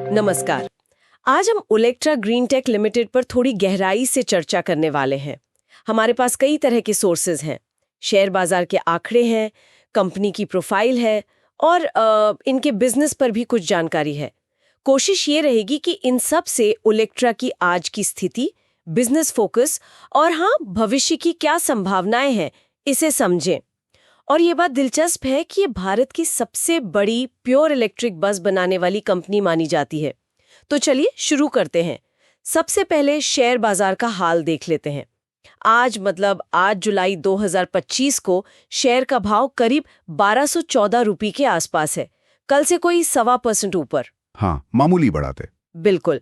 नमस्कार। आज हम ओलेक्ट्रा ग्रीन टेक लिमिटेड पर थोड़ी गहराई से चर्चा करने वाले हैं। हमारे पास कई तरह के सोर्सेज हैं, शेयर बाजार के आंकड़े हैं, कंपनी की प्रोफाइल है और इनके बिजनेस पर भी कुछ जानकारी है। कोशिश ये रहेगी कि इन सब से ओलेक्ट्रा की आज की स्थिति, बिजनेस फोकस और भविष्य की क्या संभावनाएं हैं, इसे समझें। और ये बात दिलचस्प है कि ये भारत की सबसे बड़ी प्योर इलेक्ट्रिक बस बनाने वाली कंपनी मानी जाती है। तो चलिए शुरू करते हैं। सबसे पहले शेयर बाजार का हाल देख लेते हैं। आज जुलाई 2025 को शेयर का भाव करीब 1214 रुपये के आसपास है। कल से कोई 1.25% ऊपर। हाँ, मामूली बढ़ाते। बिल्कुल।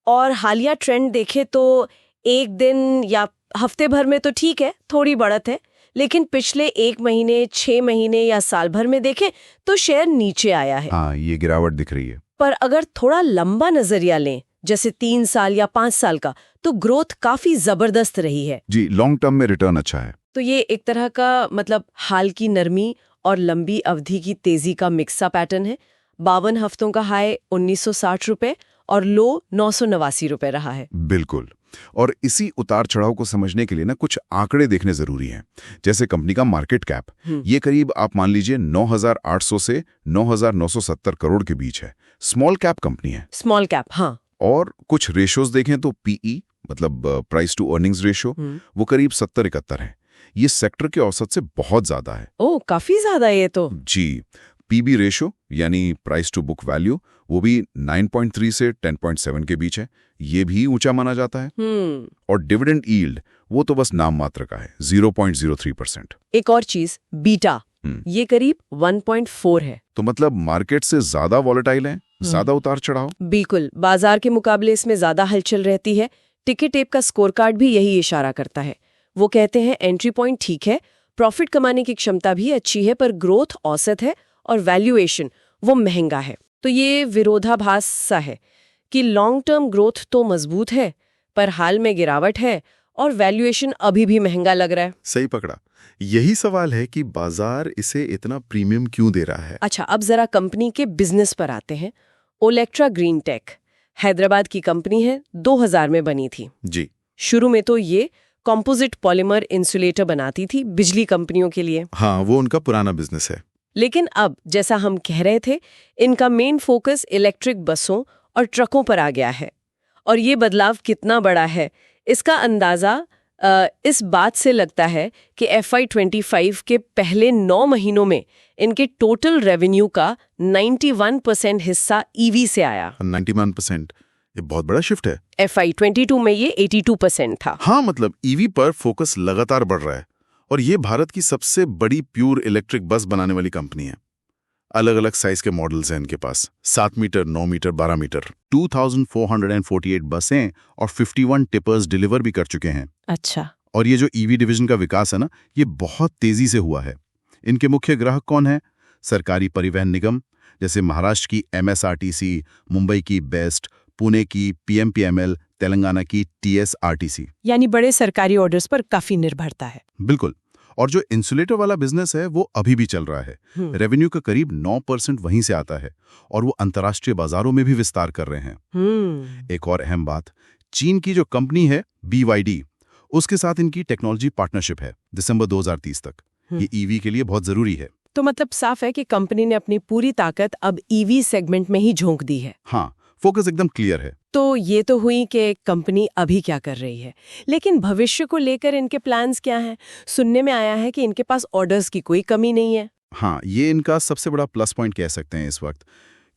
और हालिया ट्रेंड देखें तो एक दिन या हफ्ते भर में तो ठीक है, थोड़ी बढ़त है, लेकिन पिछले 1 महीने, 6 महीने या साल भर में देखें तो शेयर नीचे आया है। हाँ, ये गिरावट दिख रही है। पर अगर थोड़ा लंबा नजरिया लें, जैसे 3 साल या 5 साल का, तो ग्रोथ काफी जबरदस्त रही है। जी, लॉन्ग टर्म में रिटर्न अच्छा है। तो ये एक तरह का हाल की नरमी और लंबी अवधि की तेजी का मिक्सा पैटर्न है। 52 हफ्तों का हाई 1960 रुपए और लो 989 रुपए रहा है। बिल्कुल। और इसी उतार चढ़ाव को समझने के लिए ना कुछ आंकड़े देखने जरूरी हैं। जैसे कंपनी का मार्केट कैप, ये करीब आप मान लीजिए 9,800 से 9,970 करोड़ के बीच है। स्मॉल कैप कंपनी है। स्मॉल कैप, हाँ। और कुछ रेशियोज देखें तो पीई मतलब प्राइस टू अर्निंग्स रेशियो, वो करीब 70-71 है। ये सेक्टर के औसत से बहुत ज्यादा है। ओह, काफी ज्यादा है ये तो। जी। पीबी रेशियो यानी प्राइस टू बुक वैल्यू, वो भी 9.3 से 10.7 के बीच है। ये भी ऊंचा माना जाता है। और डिविडेंड यील्ड, वो तो बस नाम मात्र का है, 0.03%। एक और चीज, बीटा, ये करीब 1.4 है। तो मतलब मार्केट से ज्यादा वॉलेटाइल है, ज्यादा उतार चढ़ाव। बिल्कुल, बाजार के मुकाबले इसमें ज्यादा हलचल रहती है। टिकट टेप का स्कोर कार्ड भी यही इशारा करता है। वो कहते हैं एंट्री पॉइंट ठीक है, प्रॉफिट कमाने की क्षमता भी अच्छी है, पर ग्रोथ औसत है और वैल्यूएशन वो महंगा है। तो ये विरोधाभास सा है कि लॉन्ग टर्म ग्रोथ तो मजबूत है, पर हाल में गिरावट है और वैल्यूएशन अभी भी महंगा लग रहा है। सही पकड़ा। यही सवाल है कि बाजार इसे इतना प्रीमियम क्यों दे रहा है। अच्छा, अब जरा कंपनी के बिजनेस पर आते हैं। ओलेक्ट्रा ग्रीन टेक हैदराबाद की कंपनी है, 2000 में बनी थी। जी। शुरू में तो ये कंपोजिट पॉलीमर इंसुलेटर बनाती थी बिजली कंपनियों के लिए। हाँ, वो उनका पुराना बिजनेस है। लेकिन अब, जैसा हम कह रहे थे, इनका मेन फोकस इलेक्ट्रिक बसों और ट्रकों पर आ गया है। और ये बदलाव कितना बड़ा है, इसका अंदाजा इस बात से लगता है कि FY25 के पहले 9 महीनों में इनके टोटल रेवेन्यू का 91% हिस्सा ईवी से आया। 91%, ये बहुत बड़ा शिफ्ट है। FY22 में ये 82% था। हाँ, मतलब ईवी पर फोकस लगातार बढ़ रहा है। और ये भारत की सबसे बड़ी प्योर इलेक्ट्रिक बस बनाने वाली कंपनी है। अलग अलग साइज के मॉडल्स हैं इनके पास, 7 मीटर, 9 मीटर, 12 मीटर। 2448 बसें और 51 टिपर्स डिलीवर भी कर चुके हैं। अच्छा। और ये जो ईवी डिवीजन का विकास है ना, ये बहुत तेजी से हुआ है। इनके मुख्य ग्राहक कौन है? सरकारी परिवहन निगम, जैसे महाराष्ट्र की MSRTC, मुंबई की बेस्ट, पुणे की PMPML, तेलंगाना की TSRTC। यानी बड़े सरकारी ऑर्डर्स पर काफी निर्भरता है। बिल्कुल। और जो इंसुलेटर वाला बिजनेस है वो अभी भी चल रहा है। रेवेन्यू का करीब 9% वहीं से आता है और वो अंतर्राष्ट्रीय बाजारों में भी विस्तार कर रहे हैं। एक और अहम बात, चीन की जो कंपनी है BYD, उसके साथ इनकी टेक्नोलॉजी पार्टनरशिप है दिसंबर 2030 तक। ये ईवी के लिए बहुत जरूरी है। तो मतलब साफ है कि कंपनी ने अपनी पूरी ताकत अब ईवी सेगमेंट में ही झोंक दी है। हाँ, फोकस एकदम क्लियर है। तो ये तो हुई कि कंपनी अभी क्या कर रही है, लेकिन भविष्य को लेकर इनके प्लान्स क्या हैं? सुनने में आया है कि इनके पास ऑर्डर्स की कोई कमी नहीं है। हाँ, ये इनका सबसे बड़ा प्लस पॉइंट कह सकते हैं इस वक्त।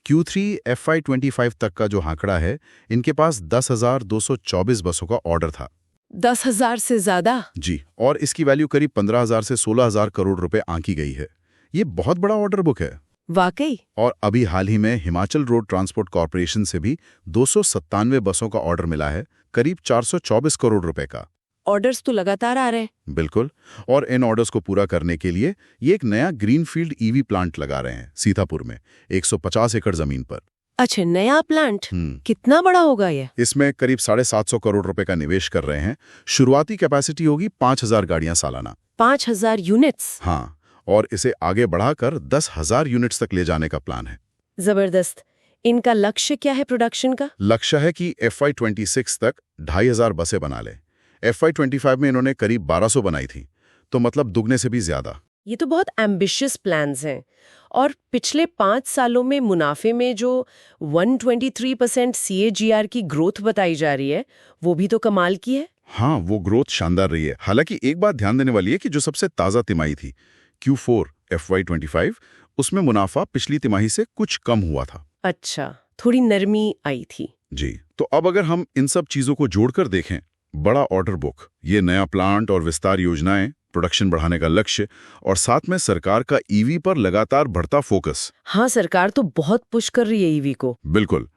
Q3 FY25 तक का जो आंकड़ा है, इनके पास 10,224 बसों का ऑर्डर था। 10,000 से ज्यादा? जी। और इसकी वैल्यू करीब 15,000 से 16,000 करोड़ रुपए आंकी गई है। ये बहुत बड़ा ऑर्डर बुक है। वाकई। और अभी हाल ही में हिमाचल रोड ट्रांसपोर्ट कॉर्पोरेशन से भी 297 बसों का ऑर्डर मिला है, करीब 424 करोड़ रुपए का। ऑर्डर्स तो लगातार आ रहे हैं। बिल्कुल। और इन ऑर्डर्स को पूरा करने के लिए ये एक नया ग्रीनफील्ड ईवी प्लांट लगा रहे हैं सीतापुर में, 150 एकड़ जमीन पर। अच्छा, नया प्लांट? कितना बड़ा होगा ये? इसमें करीब 750 करोड़ रुपए का निवेश कर रहे हैं। शुरुआती कैपेसिटी होगी 5,000 गाड़ियां सालाना। 5,000 यूनिट्स? हाँ, और इसे आगे बढ़ाकर 10,000 यूनिट्स तक ले जाने का प्लान है। जबरदस्त। इनका लक्ष्य क्या है प्रोडक्शन का? लक्ष्य है कि FY26 तक 2500 बसें बना लें। FY25 में इन्होंने करीब 1200 बनाई थी, तो मतलब दुगने से भी ज्यादा। ये तो बहुत एम्बिशियस प्लान्स हैं। और पिछले 5 सालों में मुनाफे में जो 123% CAGR की ग्रोथ बताई जा रही है, वो भी तो कमाल की है। हाँ, वो ग्रोथ शानदार रही है। हालांकि एक बात ध्यान देने वाली है कि जो सबसे ताज़ा तिमाही थी, Q4 FY25, उसमें मुनाफा पिछली तिमाही से कुछ कम हुआ था। अच्छा, थोड़ी नरमी आई थी। जी, तो अब अगर हम इन सब चीज़ों को जोड़कर देखें, बड़ा ऑर्डर बुक, ये नया प्लांट और विस्तार योजनाएं, प्रोडक्शन बढ़ाने का लक्ष्य और साथ में सरकार का EV पर लगातार बढ़ता फोकस। हाँ, सरकार तो बहुत पुश कर रही है EV को। बिल्कुल,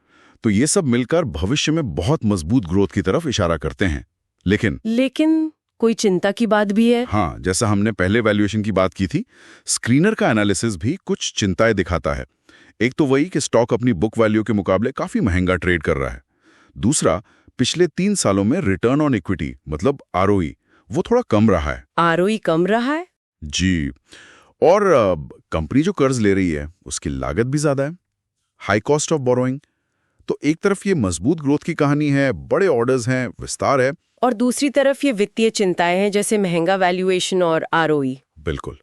तो ये सब मिलकर भविष्य में बहुत मजबूत ग्रोथ की तरफ इशारा करते हैं। लेकिन कोई चिंता की बात भी है। हाँ, जैसा हमने पहले वैल्यूएशन की बात की थी, स्क्रीनर का एनालिसिस भी कुछ चिंताएं दिखाता है। एक तो वही कि स्टॉक अपनी बुक वैल्यू के मुकाबले काफी महंगा ट्रेड कर रहा है। दूसरा, पिछले 3 सालों में रिटर्न ऑन इक्विटी मतलब ROE वो थोड़ा कम रहा है। ROE कम रहा है? जी, और कंपनी जो कर्ज ले रही है उसकी लागत भी ज्यादा है, हाई कॉस्ट ऑफ बोरोइंग। तो एक तरफ ये मजबूत ग्रोथ की कहानी है, बड़े ऑर्डर्स हैं, विस्तार है, और दूसरी तरफ ये वित्तीय चिंताएं हैं, जैसे महंगा वैल्यूएशन और ROE। बिल्कुल,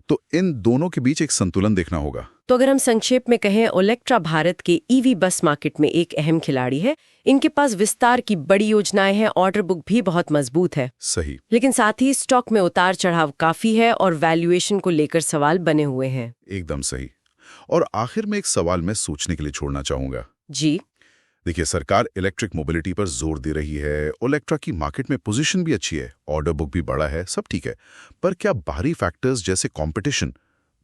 तो इन दोनों के बीच एक संतुलन देखना होगा। तो अगर हम संक्षेप में कहें, ओलेक्ट्रा भारत के EV बस मार्केट में एक अहम खिलाड़ी है। इनके पास विस्तार की बड़ी योजनाएं हैं, ऑर्डर बुक भी बहुत मजबूत है। सही। लेकिन साथ ही स्टॉक में उतार चढ़ाव काफी है और वैल्यूएशन को लेकर सवाल बने हुए हैं। एकदम सही। और आखिर में एक सवाल मैं सोचने के लिए छोड़ना चाहूंगा। जी। देखिए, सरकार इलेक्ट्रिक मोबिलिटी पर जोर दे रही है, ओलेक्ट्रा की मार्केट में पोजीशन भी अच्छी है, ऑर्डर बुक भी बड़ा है, सब ठीक है। पर क्या बाहरी फैक्टर्स जैसे कंपटीशन,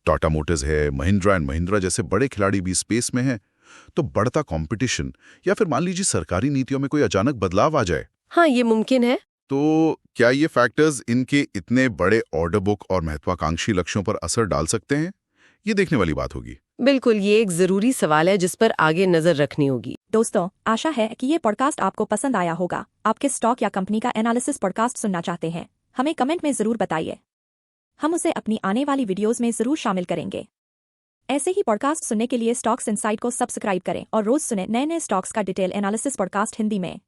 टाटा मोटर्स है, महिंद्रा एंड महिंद्रा जैसे बड़े खिलाड़ी भी स्पेस में हैं, तो बढ़ता कंपटीशन या फिर मान लीजिए सरकारी नीतियों में कोई अचानक बदलाव आ जाए, हाँ, ये मुमकिन है। तो क्या ये फैक्टर्स इनके इतने बड़े ऑर्डर बुक और महत्वाकांक्षी लक्ष्यों पर असर डाल सकते हैं? ये देखने वाली बात होगी। बिल्कुल, ये एक जरूरी सवाल है जिस पर आगे नजर रखनी होगी। दोस्तों, आशा है कि ये पॉडकास्ट आपको पसंद आया होगा। आपके स्टॉक या कंपनी का एनालिसिस पॉडकास्ट सुनना चाहते हैं? हमें कमेंट में जरूर बताइए, हम उसे अपनी आने वाली वीडियोस में जरूर शामिल करेंगे। ऐसे ही पॉडकास्ट सुनने के लिए स्टॉक्स इनसाइट को सब्सक्राइब करें और रोज सुने नए नए स्टॉक्स का डिटेल एनालिसिस पॉडकास्ट हिंदी में।